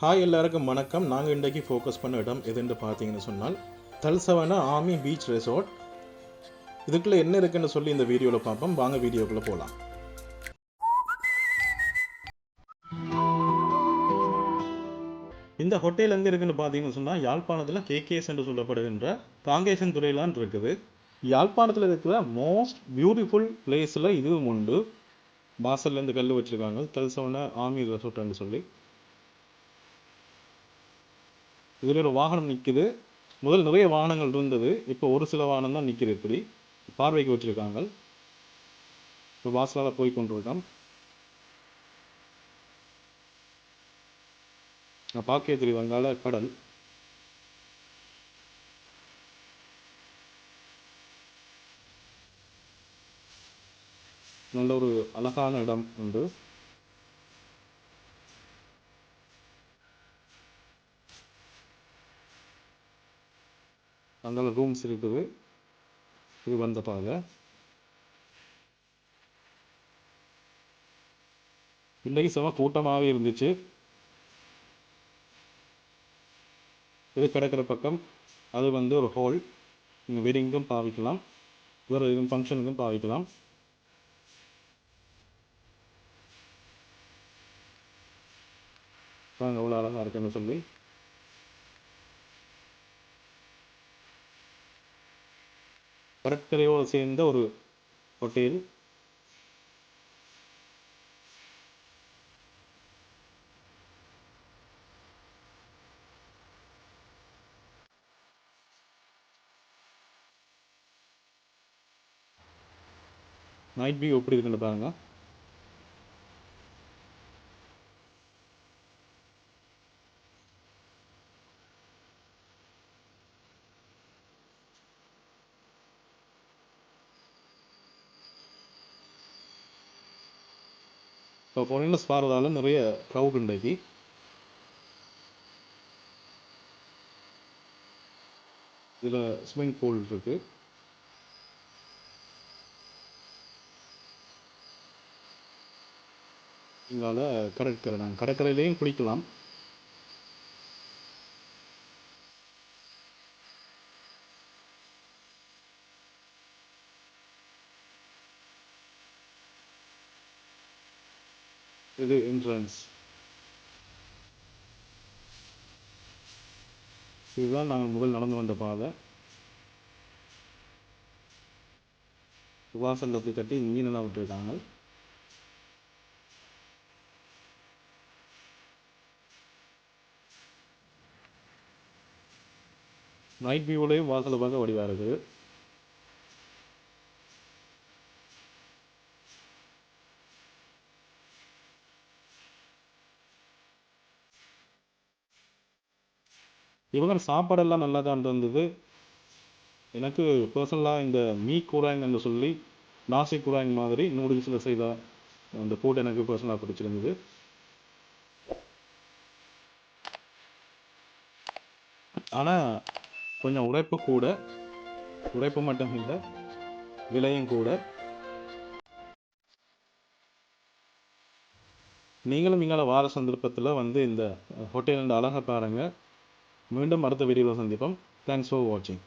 Hi எல்லாருக்கும் வணக்கம். நாங்கள் இன்றைக்கு ஃபோக்கஸ் பண்ண இடம் எதுன்னு பார்த்தீங்கன்னு சொன்னால் தல்சவன ஆர்மி பீச் ரெசார்ட். இதுக்குள்ளே என்ன இருக்குன்னு சொல்லி இந்த வீடியோவில் பார்ப்போம். வாங்க வீடியோக்குள்ளே போகலாம். இந்த ஹோட்டல் எங்கே இருக்குன்னு பார்த்தீங்கன்னு சொன்னால் யாழ்ப்பாணத்தில் கேகேஎஸ் என்று சொல்லப்படுகின்ற காங்கேசன் துறையிலான் இருக்குது. யாழ்ப்பாணத்தில் இருக்கிற மோஸ்ட் பியூட்டிஃபுல் பிளேஸில் இதுவும் உண்டு. வாசல்லேருந்து கல் வச்சுருக்காங்க, தல்சவன ஆர்மி ரெசார்ட்னு சொல்லி. இதில் ஒரு வாகனம் நிற்குது. முதல் நிறைய வாகனங்கள் இருந்தது, இப்போ ஒரு சில வாகனம் தான் நிற்கிது. இப்படி பார்வைக்கு வச்சுருக்காங்க. இப்போ வாசலால் போய் கொண்டிருக்கோம். நான் பார்க்க தெரியுவாங்கால கடல். நல்ல ஒரு அழகான இடம் உண்டு. அங்கே ரூம்ஸ் இருக்குது. இது வந்த பாதை. இன்றைக்கு செம கூட்டமாகவே இருந்துச்சு. இது கிடக்கிற பக்கம் அது வந்து ஒரு ஹோல். நீங்கள் வெட்டிங்கும் பாவிக்கலாம், வேறு எதுவும் ஃபங்க்ஷனுக்கும் பாவிக்கலாம். நாங்கள் எவ்வளோ அழகாக இருக்குன்னு சொல்லி கடற்கரையோடு சேர்ந்த ஒரு ஹோட்டல். நைட் வியூ எப்படி இருக்குன்னு பாருங்க. இப்போ ஃபாரினர்ஸ் பாடுறதால நிறைய க்ரௌட் இன்றைக்கு. இதில் ஸ்விம்மிங் பூல் இருக்குது. இங்கால கடற்கரை, நாங்கள் கடற்கரையிலையும் குளிக்கலாம். இது என்ட்ரன்ஸ். இதுதான் நாங்கள் முதல் நடந்து வந்த பாதை. வாசல் அப்படி கட்டி மீனெல்லாம் விட்டுருக்காங்க. நைட் வியூவிலையும் வாசலை பார்க்க வடிவாக இருக்குது. இவங்க சாப்பாடெல்லாம் நல்லா தான் இருந்தது. எனக்கு பர்சனலாக இந்த மீ கூராங்கன்னு சொல்லி நாசி கூராங் மாதிரி நூடுல்ஸில் செய்த அந்த ஃபுட் எனக்கு பர்சனலாக பிடிச்சிருந்தது. ஆனால் கொஞ்சம் உழைப்பு கூட. உழைப்பு மட்டும் இல்லை, விலையும் கூட. நீங்களும் இங்கே வார சந்தர்ப்பத்தில் வந்து இந்த ஹோட்டலில் அழகாக பாருங்கள். மீண்டும் அடுத்த வீடியோவில் சந்திப்போம். தேங்க்ஸ் ஃபார் வாட்சிங்.